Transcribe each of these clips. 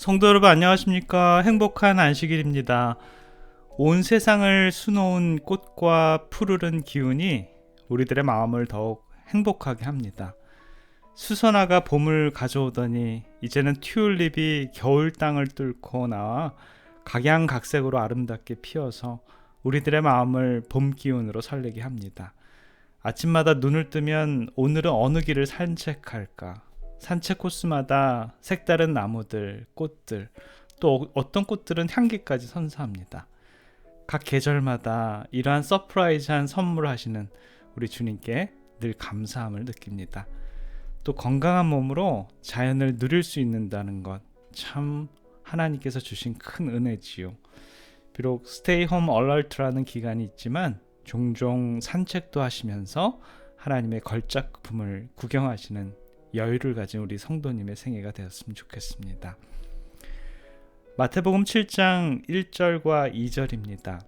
성도 여러분 안녕하십니까? 행복한 안식일입니다. 온 세상을 수놓은 꽃과 푸르른 기운이 우리들의 마음을 더욱 행복하게 합니다. 수선화가 봄을 가져오더니 이제는 튤립이 겨울 땅을 뚫고 나와 각양각색으로 아름답게 피어서 우리들의 마음을 봄 기운으로 설레게 합니다. 아침마다 눈을 뜨면 오늘은 어느 길을 산책할까? 산책 코스마다 색다른 나무들, 꽃들, 또 어떤 꽃들은 향기까지 선사합니다. 각 계절마다 이러한 서프라이즈한 선물을 하시는 우리 주님께 늘 감사함을 느낍니다. 또 건강한 몸으로 자연을 누릴 수 있는다는 것, 참 하나님께서 주신 큰 은혜지요. 비록 스테이 홈 얼럴트라는 기간이 있지만 종종 산책도 하시면서 하나님의 걸작품을 구경하시는 여유를 가진 우리 성도님의 생애가 되었으면 좋겠습니다. 마태복음 7장 1절과 2절입니다.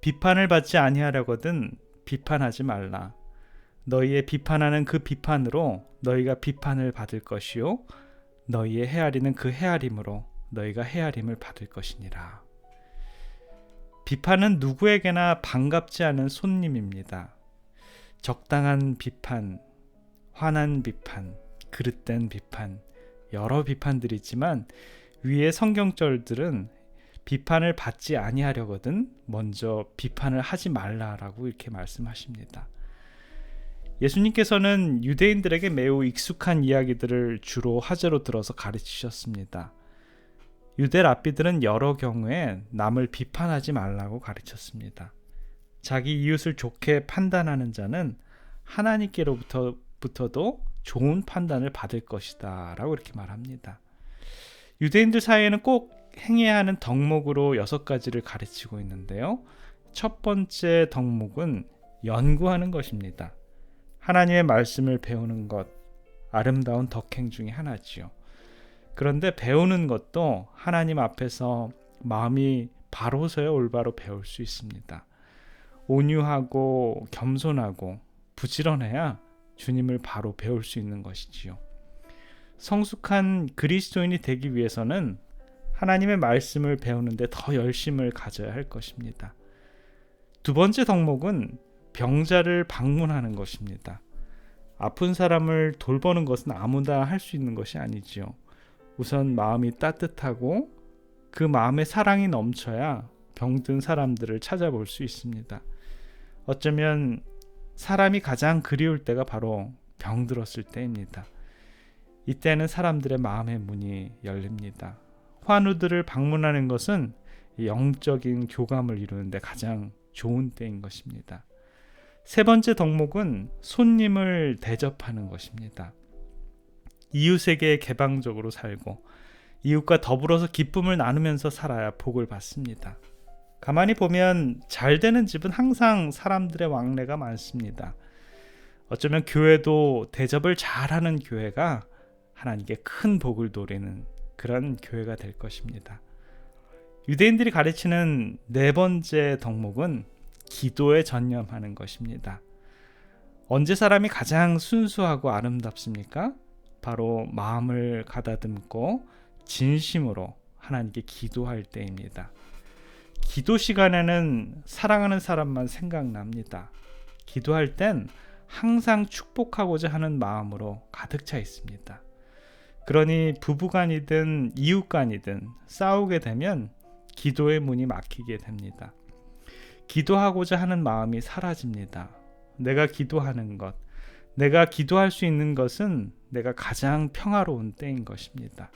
비판을 받지 아니하려거든 비판하지 말라. 너희의 비판하는 그 비판으로 너희가 비판을 받을 것이요 너희의 헤아리는 그 헤아림으로 너희가 헤아림을 받을 것이니라. 비판은 누구에게나 반갑지 않은 손님입니다. 적당한 비판, 화난 비판, 그릇된 비판, 여러 비판들이 있지만 위의 성경절들은 비판을 받지 아니하려거든 먼저 비판을 하지 말라라고 이렇게 말씀하십니다. 예수님께서는 유대인들에게 매우 익숙한 이야기들을 주로 화제로 들어서 가르치셨습니다. 유대 랍비들은 여러 경우에 남을 비판하지 말라고 가르쳤습니다. 자기 이웃을 좋게 판단하는 자는 하나님께로부터도 좋은 판단을 받을 것이다 라고 이렇게 말합니다. 유대인들 사이에는 꼭 행해야 하는 덕목으로 6가지를 가르치고 있는데요. 첫 번째 덕목은 연구하는 것입니다. 하나님의 말씀을 배우는 것, 아름다운 덕행 중에 하나지요. 그런데 배우는 것도 하나님 앞에서 마음이 바로서야 올바로 배울 수 있습니다. 온유하고 겸손하고 부지런해야 주님을 바로 배울 수 있는 것이지요. 성숙한 그리스도인이 되기 위해서는 하나님의 말씀을 배우는데 더 열심을 가져야 할 것입니다. 두 번째 덕목은 병자를 방문하는 것입니다. 아픈 사람을 돌보는 것은 아무나 할 수 있는 것이 아니지요. 우선 마음이 따뜻하고 그 마음에 사랑이 넘쳐야 병든 사람들을 찾아볼 수 있습니다. 어쩌면 사람이 가장 그리울 때가 바로 병들었을 때입니다. 이때는 사람들의 마음의 문이 열립니다. 환우들을 방문하는 것은 영적인 교감을 이루는데 가장 좋은 때인 것입니다. 세 번째 덕목은 손님을 대접하는 것입니다. 이웃에게 개방적으로 살고 이웃과 더불어서 기쁨을 나누면서 살아야 복을 받습니다. 가만히 보면 잘 되는 집은 항상 사람들의 왕래가 많습니다. 어쩌면 교회도 대접을 잘하는 교회가 하나님께 큰 복을 노리는 그런 교회가 될 것입니다. 유대인들이 가르치는 네 번째 덕목은 기도에 전념하는 것입니다. 언제 사람이 가장 순수하고 아름답습니까? 바로 마음을 가다듬고 진심으로 하나님께 기도할 때입니다. 기도 시간에는 사랑하는 사람만 생각납니다. 기도할 땐 항상 축복하고자 하는 마음으로 가득 차 있습니다. 그러니 부부간이든 이웃간이든 싸우게 되면 기도의 문이 막히게 됩니다. 기도하고자 하는 마음이 사라집니다. 내가 기도하는 것, 내가 기도할 수 있는 것은 내가 가장 평화로운 때인 것입니다.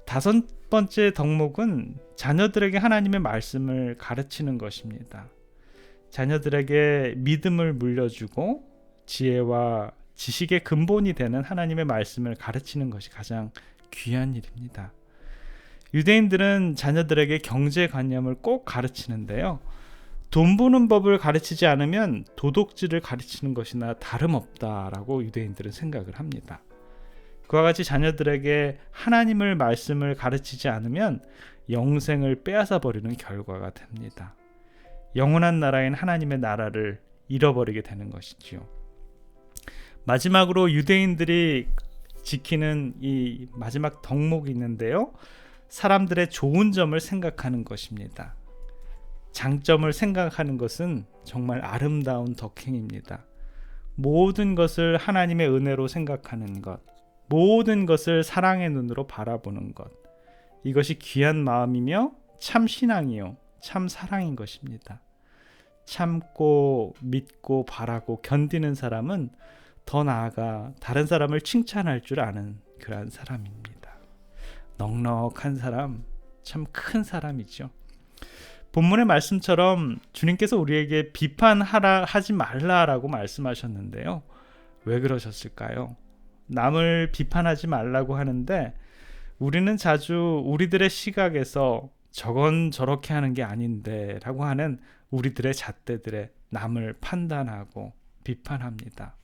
다섯 번째 덕목은 자녀들에게 하나님의 말씀을 가르치는 것입니다. 자녀들에게 믿음을 물려주고 지혜와 지식의 근본이 되는 하나님의 말씀을 가르치는 것이 가장 귀한 일입니다. 유대인들은 자녀들에게 경제관념을 꼭 가르치는데요. 돈 버는 법을 가르치지 않으면 도둑질을 가르치는 것이나 다름없다라고 유대인들은 생각을 합니다. 그와 같이 자녀들에게 하나님을 말씀을 가르치지 않으면 영생을 빼앗아 버리는 결과가 됩니다. 영원한 나라인 하나님의 나라를 잃어버리게 되는 것이지요. 마지막으로 유대인들이 지키는 이 마지막 덕목이 있는데요. 사람들의 좋은 점을 생각하는 것입니다. 장점을 생각하는 것은 정말 아름다운 덕행입니다. 모든 것을 하나님의 은혜로 생각하는 것, 모든 것을 사랑의 눈으로 바라보는 것, 이것이 귀한 마음이며 참 신앙이요 참 사랑인 것입니다. 참고 믿고 바라고 견디는 사람은 더 나아가 다른 사람을 칭찬할 줄 아는 그러한 사람입니다. 넉넉한 사람, 참 큰 사람이죠. 본문의 말씀처럼 주님께서 우리에게 비판하지 말라라고 말씀하셨는데요. 왜 그러셨을까요? 남을 비판하지 말라고 하는데 우리는 자주 우리들의 시각에서 저건 저렇게 하는 게 아닌데 라고 하는 우리들의 잣대들에 남을 판단하고 비판합니다.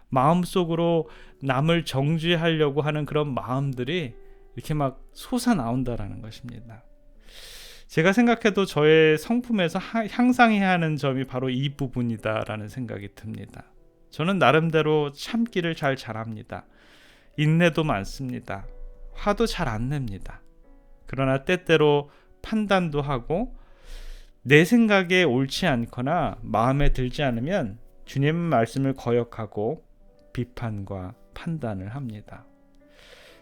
마음속으로 남을 정죄하려고 하는 그런 마음들이 이렇게 막 솟아나온다라는 것입니다. 제가 생각해도 저의 성품에서 향상해야 하는 점이 바로 이 부분이다라는 생각이 듭니다. 저는 나름대로 참기를 잘 잘합니다. 인내도 많습니다. 화도 잘 안 냅니다. 그러나 때때로 판단도 하고 내 생각에 옳지 않거나 마음에 들지 않으면 주님 말씀을 거역하고 비판과 판단을 합니다.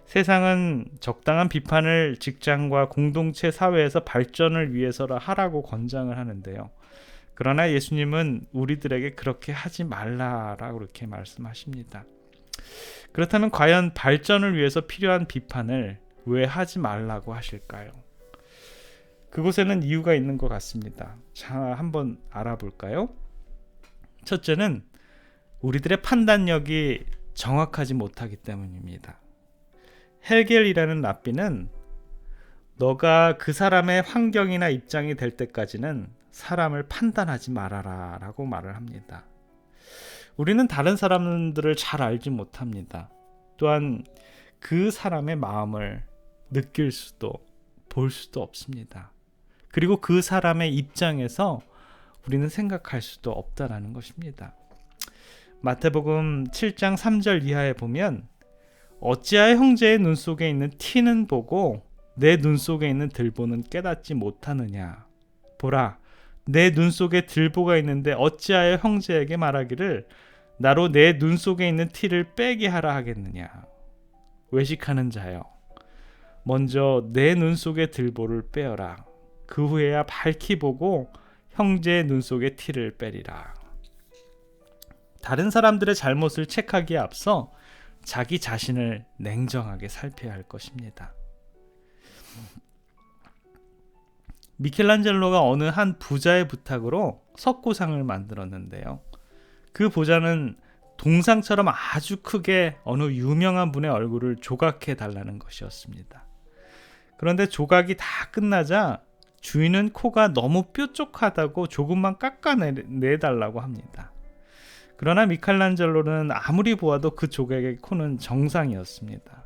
세상은 적당한 비판을 직장과 공동체 사회에서 발전을 위해서라 하라고 권장을 하는데요. 그러나 예수님은 우리들에게 그렇게 하지 말라라고 그렇게 말씀하십니다. 그렇다면 과연 발전을 위해서 필요한 비판을 왜 하지 말라고 하실까요? 그곳에는 이유가 있는 것 같습니다. 자, 한번 알아볼까요? 첫째는 우리들의 판단력이 정확하지 못하기 때문입니다. 헬겔이라는 랍비는 너가 그 사람의 환경이나 입장이 될 때까지는 사람을 판단하지 말아라 라고 말을 합니다. 우리는 다른 사람들을 잘 알지 못합니다. 또한 그 사람의 마음을 느낄 수도 볼 수도 없습니다. 그리고 그 사람의 입장에서 우리는 생각할 수도 없다라는 것입니다. 마태복음 7장 3절 이하에 보면 어찌하여 형제의 눈 속에 있는 티는 보고 내 눈 속에 있는 들보는 깨닫지 못하느냐. 보라, 내 눈 속에 들보가 있는데 어찌하여 형제에게 말하기를 나로 내 눈 속에 있는 티를 빼게 하라 하겠느냐. 외식하는 자여, 먼저 내 눈 속에 들보를 빼어라. 그 후에야 밝히 보고 형제의 눈 속에 티를 빼리라. 다른 사람들의 잘못을 체크하기에 앞서 자기 자신을 냉정하게 살펴야 할 것입니다. 미켈란젤로가 어느 한 부자의 부탁으로 석고상을 만들었는데요. 그 부자는 동상처럼 아주 크게 어느 유명한 분의 얼굴을 조각해 달라는 것이었습니다. 그런데 조각이 다 끝나자 주인은 코가 너무 뾰족하다고 조금만 깎아내달라고 합니다. 그러나 미켈란젤로는 아무리 보아도 그 조각의 코는 정상이었습니다.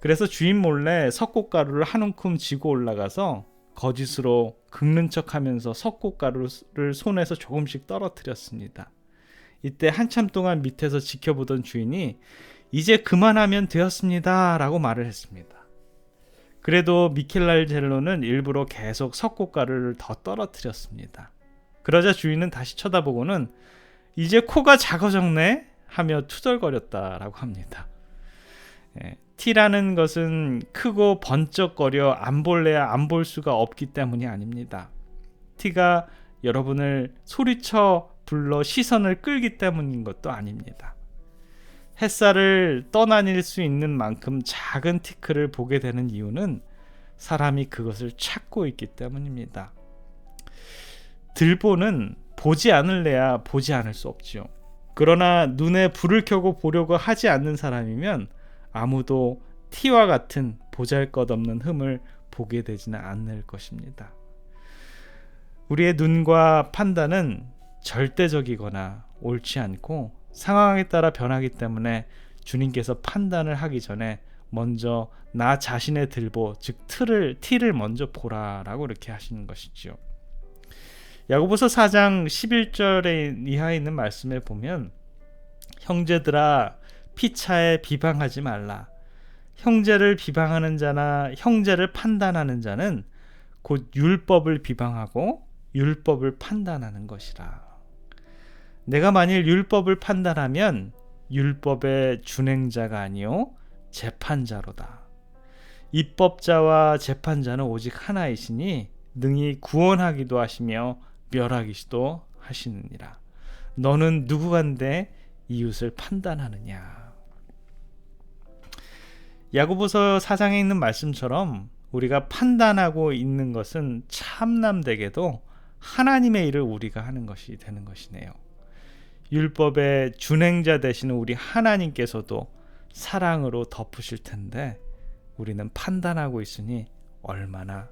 그래서 주인 몰래 석고가루를 한 움큼 쥐고 올라가서 거짓으로 긁는 척하면서 석고가루를 손에서 조금씩 떨어뜨렸습니다. 이때 한참 동안 밑에서 지켜보던 주인이 이제 그만하면 되었습니다 라고 말을 했습니다. 그래도 미켈란젤로는 일부러 계속 석고가루를 더 떨어뜨렸습니다. 그러자 주인은 다시 쳐다보고는 이제 코가 작아졌네 하며 투덜거렸다라고 합니다. 티라는 것은 크고 번쩍거려 안 볼래야 안 볼 수가 없기 때문이 아닙니다. 티가 여러분을 소리쳐 불러 시선을 끌기 때문인 것도 아닙니다. 햇살을 떠다닐 수 있는 만큼 작은 티끌을 보게 되는 이유는 사람이 그것을 찾고 있기 때문입니다. 들보는 보지 않을래야 보지 않을 수 없지요. 그러나 눈에 불을 켜고 보려고 하지 않는 사람이면 아무도 티와 같은 보잘것없는 흠을 보게 되지는 않을 것입니다. 우리의 눈과 판단은 절대적이거나 옳지 않고 상황에 따라 변하기 때문에 주님께서 판단을 하기 전에 먼저 나 자신의 들보, 즉 티를 먼저 보라라고 이렇게 하시는 것이지요. 야고보서 4장 11절에 이하에 있는 말씀에 보면 형제들아 피차에 비방하지 말라. 형제를 비방하는 자나 형제를 판단하는 자는 곧 율법을 비방하고 율법을 판단하는 것이라. 내가 만일 율법을 판단하면 율법의 준행자가 아니요 재판자로다. 입법자와 재판자는 오직 하나이시니 능히 구원하기도 하시며 멸하기도 하시느니라. 너는 누구간데 이웃을 판단하느냐. 야고보서 4장에 있는 말씀처럼 우리가 판단하고 있는 것은 참남되게도 하나님의 일을 우리가 하는 것이 되는 것이네요. 율법의 준행자 되시는 우리 하나님께서도 사랑으로 덮으실 텐데 우리는 판단하고 있으니 얼마나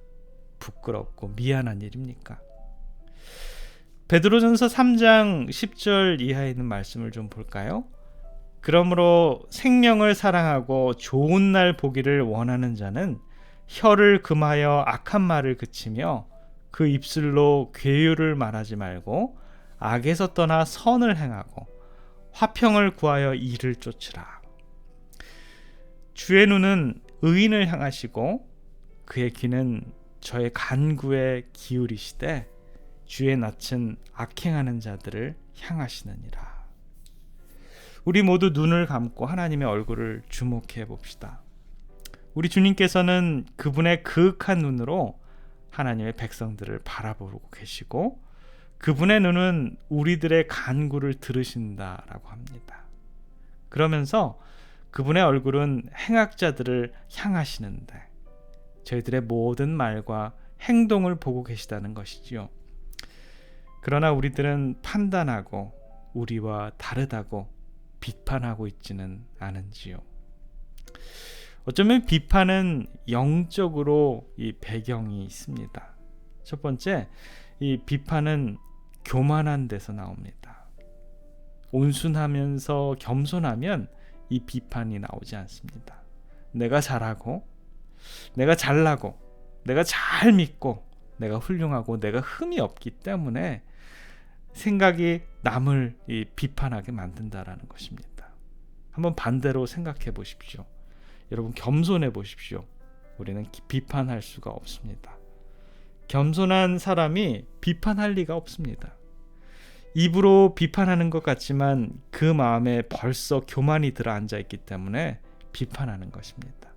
부끄럽고 미안한 일입니까? 베드로전서 3장 10절 이하에 있는 말씀을 좀 볼까요? 그러므로 생명을 사랑하고 좋은 날 보기를 원하는 자는 혀를 금하여 악한 말을 그치며 그 입술로 괴유를 말하지 말고 악에서 떠나 선을 행하고 화평을 구하여 이를 쫓으라. 주의 눈은 의인을 향하시고 그의 귀는 저의 간구에 기울이시되 주의 낯은 악행하는 자들을 향하시느니라. 우리 모두 눈을 감고 하나님의 얼굴을 주목해 봅시다. 우리 주님께서는 그분의 그윽한 눈으로 하나님의 백성들을 바라보고 계시고 그분의 눈은 우리들의 간구를 들으신다라고 합니다. 그러면서 그분의 얼굴은 행악자들을 향하시는데 저희들의 모든 말과 행동을 보고 계시다는 것이지요. 그러나 우리들은 판단하고 우리와 다르다고 비판하고 있지는 않은지요. 어쩌면 비판은 영적으로 이 배경이 있습니다. 첫 번째, 이 비판은 교만한 데서 나옵니다. 온순하면서 겸손하면 이 비판이 나오지 않습니다. 내가 잘하고 내가 잘나고 내가 잘 믿고 내가 훌륭하고 내가 흠이 없기 때문에 생각이 남을 비판하게 만든다라는 것입니다. 한번 반대로 생각해 보십시오. 여러분 겸손해 보십시오. 우리는 비판할 수가 없습니다. 겸손한 사람이 비판할 리가 없습니다. 입으로 비판하는 것 같지만 그 마음에 벌써 교만이 들어앉아 있기 때문에 비판하는 것입니다.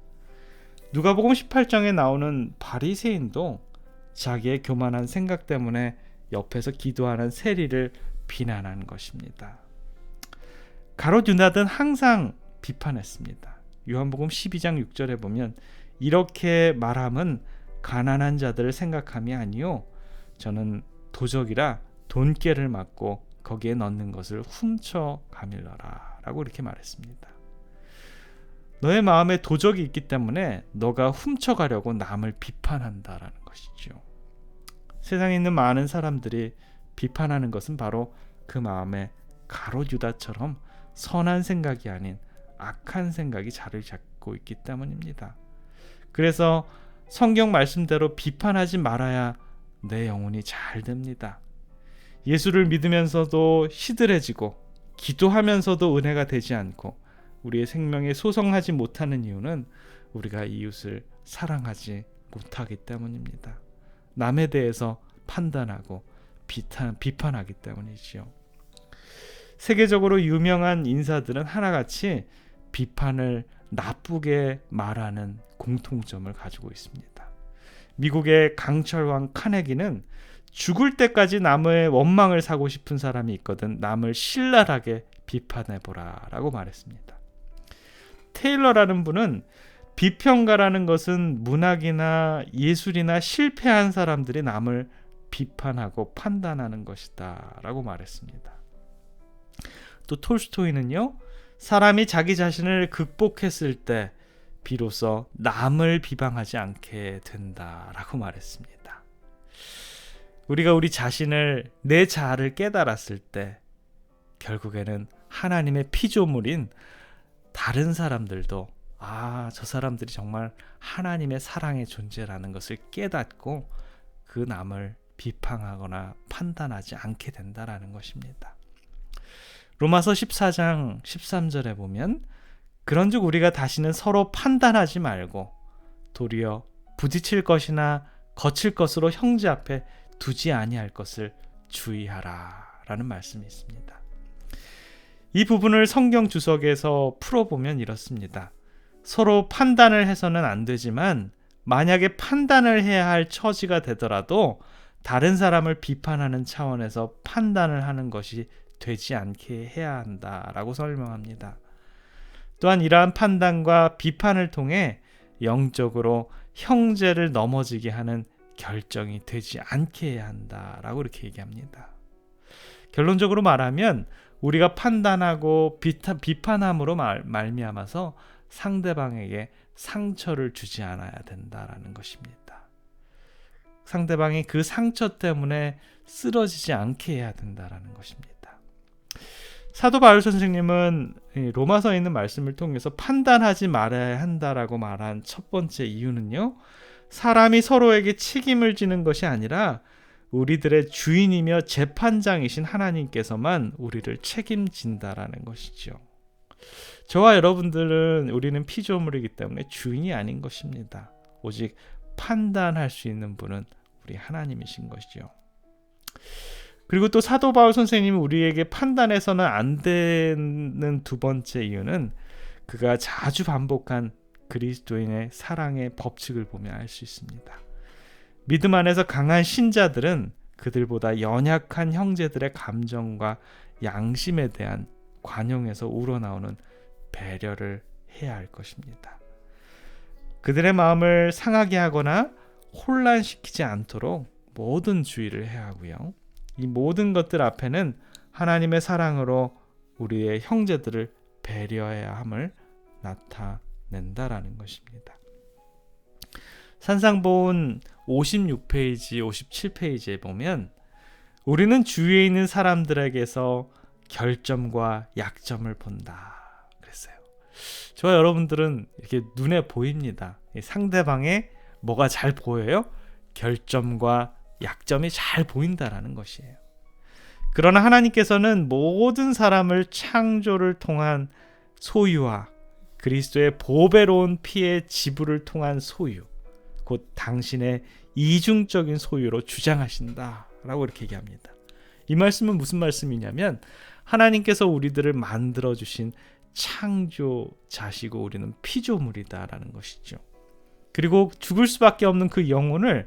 누가복음 18장에 나오는 바리새인도 자기의 교만한 생각 때문에 옆에서 기도하는 세리를 비난한 것입니다. 가롯 유다는 항상 비판했습니다. 요한복음 12장 6절에 보면 이렇게 말함은 가난한 자들을 생각함이 아니요 저는 도적이라 돈깨를 맞고 거기에 넣는 것을 훔쳐 가밀러라 라고 이렇게 말했습니다. 너의 마음에 도적이 있기 때문에 너가 훔쳐가려고 남을 비판한다라는 것이죠. 세상에 있는 많은 사람들이 비판하는 것은 바로 그 마음에 가롯 유다처럼 선한 생각이 아닌 악한 생각이 자리를 잡고 있기 때문입니다. 그래서 성경 말씀대로 비판하지 말아야 내 영혼이 잘 됩니다. 예수를 믿으면서도 시들해지고 기도하면서도 은혜가 되지 않고 우리의 생명에 소성하지 못하는 이유는 우리가 이웃을 사랑하지 못하기 때문입니다. 남에 대해서 판단하고 비판하기 때문이지요. 세계적으로 유명한 인사들은 하나같이 비판을 나쁘게 말하는 공통점을 가지고 있습니다. 미국의 강철왕 카네기는 죽을 때까지 남의 원망을 사고 싶은 사람이 있거든 남을 신랄하게 비판해보라 라고 말했습니다. 테일러라는 분은 비평가라는 것은 문학이나 예술이나 실패한 사람들이 남을 비판하고 판단하는 것이다 라고 말했습니다. 또 톨스토이는요, 사람이 자기 자신을 극복했을 때 비로소 남을 비방하지 않게 된다라고 말했습니다. 우리가 우리 자신을 내 자아를 깨달았을 때 결국에는 하나님의 피조물인 다른 사람들도 저 사람들이 정말 하나님의 사랑의 존재라는 것을 깨닫고 그 남을 비판하거나 판단하지 않게 된다라는 것입니다. 로마서 14장 13절에 보면 그런즉 우리가 다시는 서로 판단하지 말고 도리어 부딪힐 것이나 거칠 것으로 형제 앞에 두지 아니할 것을 주의하라 라는 말씀이 있습니다. 이 부분을 성경 주석에서 풀어보면 이렇습니다. 서로 판단을 해서는 안 되지만 만약에 판단을 해야 할 처지가 되더라도 다른 사람을 비판하는 차원에서 판단을 하는 것이 되지 않게 해야 한다라고 설명합니다. 또한 이러한 판단과 비판을 통해 영적으로 형제를 넘어지게 하는 결정이 되지 않게 해야 한다라고 이렇게 얘기합니다. 결론적으로 말하면 우리가 판단하고 비판함으로 말미암아서 상대방에게 상처를 주지 않아야 된다라는 것입니다. 상대방이 그 상처 때문에 쓰러지지 않게 해야 된다라는 것입니다. 사도 바울 선생님은 로마서에 있는 말씀을 통해서 판단하지 말아야 한다라고 말한 첫 번째 이유는요, 사람이 서로에게 책임을 지는 것이 아니라 우리들의 주인이며 재판장이신 하나님께서만 우리를 책임진다라는 것이죠. 저와 여러분들은 우리는 피조물이기 때문에 주인이 아닌 것입니다. 오직 판단할 수 있는 분은 우리 하나님이신 것이죠. 그리고 또 사도 바울 선생님이 우리에게 판단해서는 안 되는 두 번째 이유는 그가 자주 반복한 그리스도인의 사랑의 법칙을 보면 알 수 있습니다. 믿음 안에서 강한 신자들은 그들보다 연약한 형제들의 감정과 양심에 대한 관용에서 우러나오는 배려를 해야 할 것입니다. 그들의 마음을 상하게 하거나 혼란시키지 않도록 모든 주의를 해야 하고요. 이 모든 것들 앞에는 하나님의 사랑으로 우리의 형제들을 배려해야 함을 나타낸다라는 것입니다. 산상본 56페이지, 57페이지에 보면 우리는 주위에 있는 사람들에게서 결점과 약점을 본다 그랬어요. 저와 여러분들은 이렇게 눈에 보입니다. 상대방의 뭐가 잘 보여요? 결점과 약점이 잘 보인다라는 것이에요. 그러나 하나님께서는 모든 사람을 창조를 통한 소유와 그리스도의 보배로운 피의 지불을 통한 소유, 곧 당신의 이중적인 소유로 주장하신다라고 이렇게 얘기합니다. 이 말씀은 무슨 말씀이냐면 하나님께서 우리들을 만들어주신 창조자시고 우리는 피조물이다라는 것이죠. 그리고 죽을 수밖에 없는 그 영혼을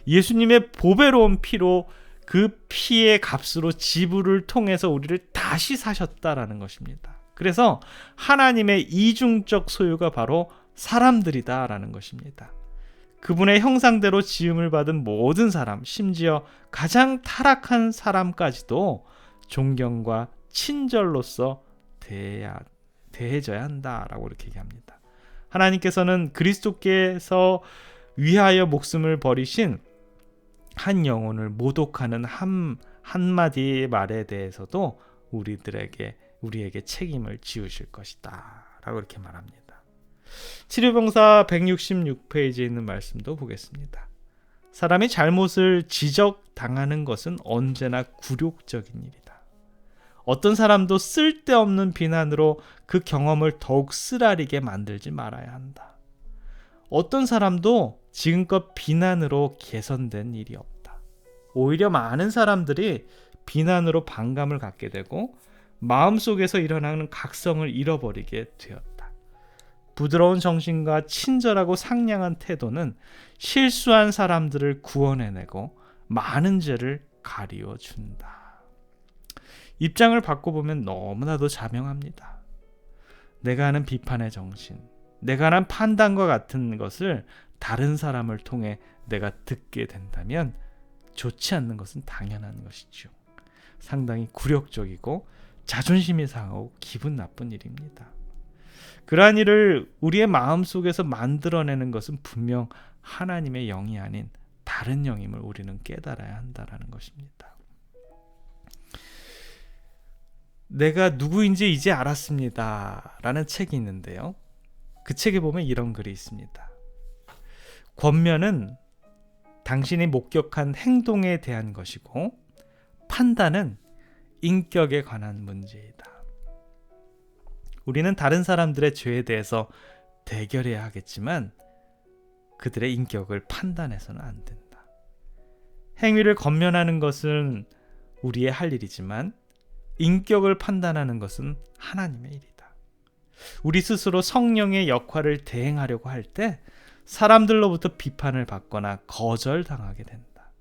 예수님의 보배로운 피로 그 피의 값으로 지불을 통해서 우리를 다시 사셨다라는 것입니다. 그래서 하나님의 이중적 소유가 바로 사람들이다라는 것입니다. 그분의 형상대로 지음을 받은 모든 사람, 심지어 가장 타락한 사람까지도 존경과 친절로서 대해져야 한다라고 이렇게 얘기합니다. 하나님께서는 그리스도께서 위하여 목숨을 버리신 한 영혼을 모독하는 한마디의 말에 대해서도 우리에게 책임을 지우실 것이다 라고 이렇게 말합니다. 치료병사 166페이지에 있는 말씀도 보겠습니다. 사람이 잘못을 지적당하는 것은 언제나 굴욕적인 일이다. 어떤 사람도 쓸데없는 비난으로 그 경험을 더욱 쓰라리게 만들지 말아야 한다. 어떤 사람도 지금껏 비난으로 개선된 일이 없다. 오히려 많은 사람들이 비난으로 반감을 갖게 되고 마음속에서 일어나는 각성을 잃어버리게 되었다. 부드러운 정신과 친절하고 상냥한 태도는 실수한 사람들을 구원해내고 많은 죄를 가리워준다. 입장을 바꿔보면 너무나도 자명합니다. 내가 하는 비판의 정신, 내가 하는 판단과 같은 것을 다른 사람을 통해 내가 듣게 된다면 좋지 않는 것은 당연한 것이죠. 상당히 굴욕적이고 자존심이 상하고 기분 나쁜 일입니다. 그러한 일을 우리의 마음속에서 만들어내는 것은 분명 하나님의 영이 아닌 다른 영임을 우리는 깨달아야 한다는 것입니다. 내가 누구인지 이제 알았습니다 라는 책이 있는데요. 그 책에 보면 이런 글이 있습니다. 권면은 당신이 목격한 행동에 대한 것이고 판단은 인격에 관한 문제이다. 우리는 다른 사람들의 죄에 대해서 대결해야 하겠지만 그들의 인격을 판단해서는 안 된다. 행위를 권면하는 것은 우리의 할 일이지만 인격을 판단하는 것은 하나님의 일이다. 우리 스스로 성령의 역할을 대행하려고 할 때 사람들로부터 비판을 받거나 거절당하게 된다.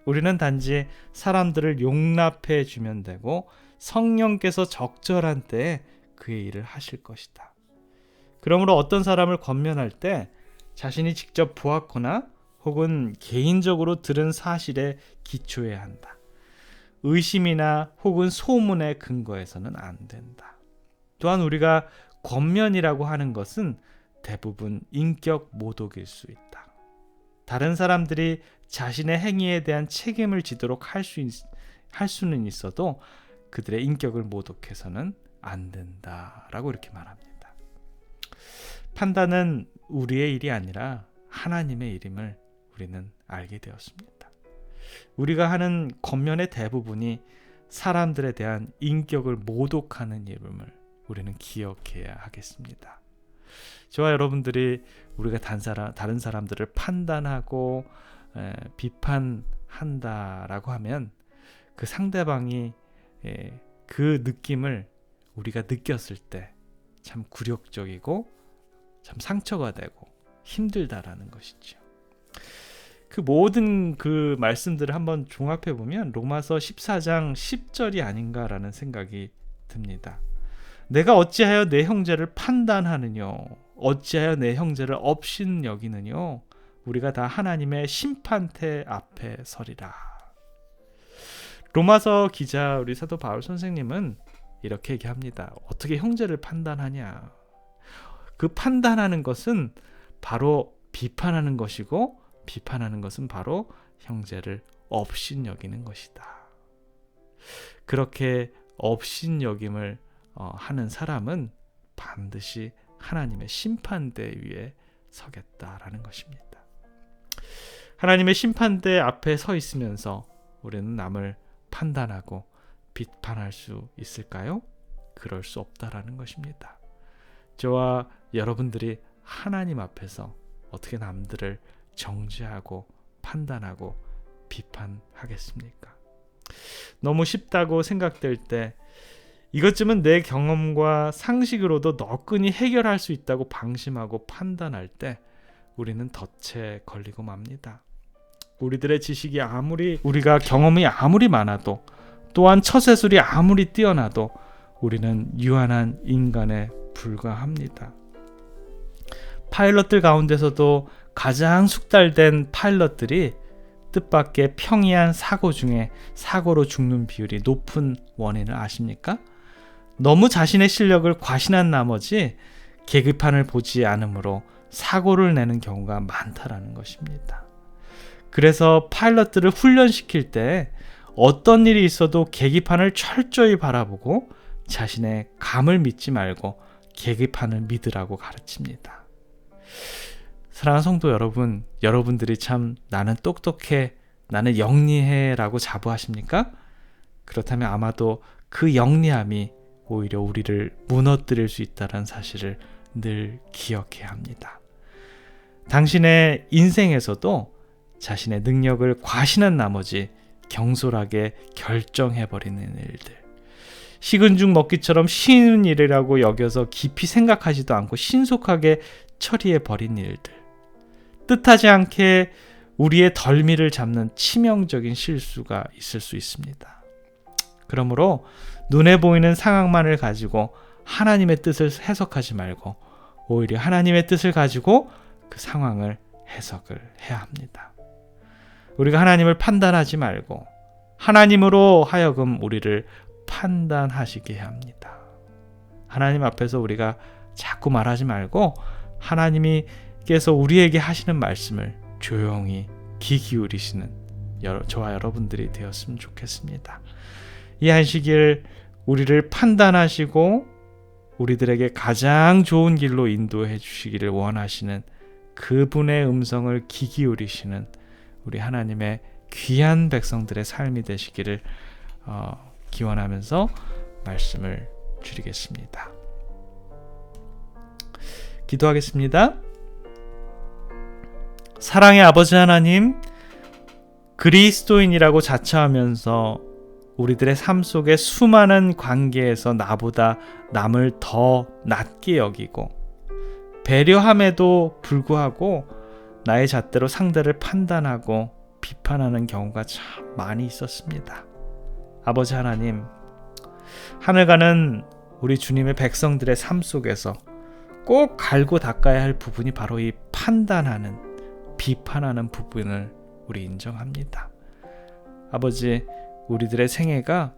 우리는 단지 사람들을 용납해 주면 되고 성령께서 적절한 때에 그의 일을 하실 것이다. 그러므로 어떤 사람을 권면할 때 자신이 직접 보았거나 혹은 개인적으로 들은 사실에 기초해야 한다. 의심이나 혹은 소문에 근거해서는 안 된다. 또한 우리가 권면이라고 하는 것은 대부분 인격 모독일 수 있다. 다른 사람들이 자신의 행위에 대한 책임을 지도록 할 수는 있어도 그들의 인격을 모독해서는 안 된다라고 이렇게 말합니다. 판단은 우리의 일이 아니라 하나님의 일임을 우리는 알게 되었습니다. 우리가 하는 권면의 대부분이 사람들에 대한 인격을 모독하는 일임을 우리는 기억해야 하겠습니다. 저와 여러분들이 우리가 다른 사람들을 판단하고 비판한다라고 하면 그 상대방이 그 느낌을 우리가 느꼈을 때 참 굴욕적이고 참 상처가 되고 힘들다라는 것이죠. 그 모든 그 말씀들을 한번 종합해 보면 로마서 14장 10절이 아닌가라는 생각이 듭니다. 내가 어찌하여 내 형제를 판단하느뇨? 어찌하여 내 형제를 업신 여기느뇨? 우리가 다 하나님의 심판대 앞에 서리라. 로마서 기자 우리 사도 바울 선생님은 이렇게 얘기합니다. 어떻게 형제를 판단하냐? 그 판단하는 것은 바로 비판하는 것이고 비판하는 것은 바로 형제를 업신여기는 것이다. 그렇게 업신여김을 하는 사람은 반드시 하나님의 심판대 위에 서겠다라는 것입니다. 하나님의 심판대 앞에 서 있으면서 우리는 남을 판단하고 비판할 수 있을까요? 그럴 수 없다라는 것입니다. 저와 여러분들이 하나님 앞에서 어떻게 남들을 정죄하고 판단하고 비판하겠습니까? 너무 쉽다고 생각될 때 이것쯤은 내 경험과 상식으로도 너끈히 해결할 수 있다고 방심하고 판단할 때 우리는 덫에 걸리고 맙니다. 우리들의 지식이 우리가 경험이 아무리 많아도 또한 처세술이 아무리 뛰어나도 우리는 유한한 인간에 불과합니다. 파일럿들 가운데서도 가장 숙달된 파일럿들이 뜻밖의 평이한 사고 중에 사고로 죽는 비율이 높은 원인을 아십니까? 너무 자신의 실력을 과신한 나머지 계기판을 보지 않으므로 사고를 내는 경우가 많다라는 것입니다. 그래서 파일럿들을 훈련시킬 때 어떤 일이 있어도 계기판을 철저히 바라보고 자신의 감을 믿지 말고 계기판을 믿으라고 가르칩니다. 사랑하는 성도 여러분, 여러분들이 참 나는 똑똑해, 나는 영리해 라고 자부하십니까? 그렇다면 아마도 그 영리함이 오히려 우리를 무너뜨릴 수 있다는 사실을 늘 기억해야 합니다. 당신의 인생에서도 자신의 능력을 과신한 나머지 경솔하게 결정해버리는 일들, 식은 죽 먹기처럼 쉬운 일이라고 여겨서 깊이 생각하지도 않고 신속하게 처리해버린 일들, 뜻하지 않게 우리의 덜미를 잡는 치명적인 실수가 있을 수 있습니다. 그러므로 눈에 보이는 상황만을 가지고 하나님의 뜻을 해석하지 말고 오히려 하나님의 뜻을 가지고 그 상황을 해석을 해야 합니다. 우리가 하나님을 판단하지 말고 하나님으로 하여금 우리를 판단하시게 해야 합니다. 하나님 앞에서 우리가 자꾸 말하지 말고 하나님께서 우리에게 하시는 말씀을 조용히 귀 기울이시는 저와 여러분들이 되었으면 좋겠습니다. 이 한시기를 우리를 판단하시고 우리들에게 가장 좋은 길로 인도해 주시기를 원하시는 그분의 음성을 귀 기울이시는 우리 하나님의 귀한 백성들의 삶이 되시기를 기원하면서 말씀을 드리겠습니다. 기도하겠습니다. 사랑의 아버지 하나님, 그리스도인이라고 자처하면서 우리들의 삶 속에 수많은 관계에서 나보다 남을 더 낮게 여기고 배려함에도 불구하고 나의 잣대로 상대를 판단하고 비판하는 경우가 참 많이 있었습니다. 아버지 하나님, 하늘 가는 우리 주님의 백성들의 삶 속에서 꼭 갈고 닦아야 할 부분이 바로 이 판단하는, 비판하는 부분을 우리 인정합니다. 아버지, 우리들의 생애가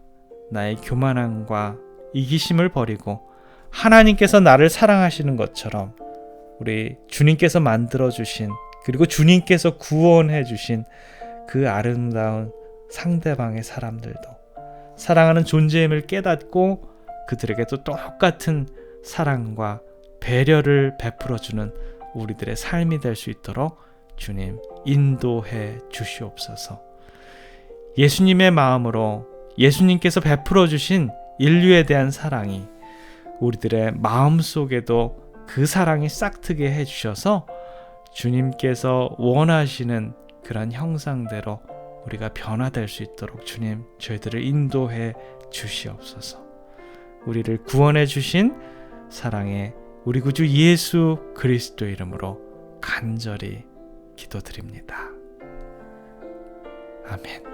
나의 교만함과 이기심을 버리고 하나님께서 나를 사랑하시는 것처럼 우리 주님께서 만들어주신, 그리고 주님께서 구원해주신 그 아름다운 상대방의 사람들도 사랑하는 존재임을 깨닫고 그들에게도 똑같은 사랑과 배려를 베풀어주는 우리들의 삶이 될 수 있도록 주님 인도해 주시옵소서. 예수님의 마음으로 예수님께서 베풀어 주신 인류에 대한 사랑이 우리들의 마음속에도 그 사랑이 싹트게 해주셔서 주님께서 원하시는 그런 형상대로 우리가 변화될 수 있도록 주님 저희들을 인도해 주시옵소서. 우리를 구원해 주신 사랑의 우리 구주 예수 그리스도 이름으로 간절히 기도드립니다. 아멘.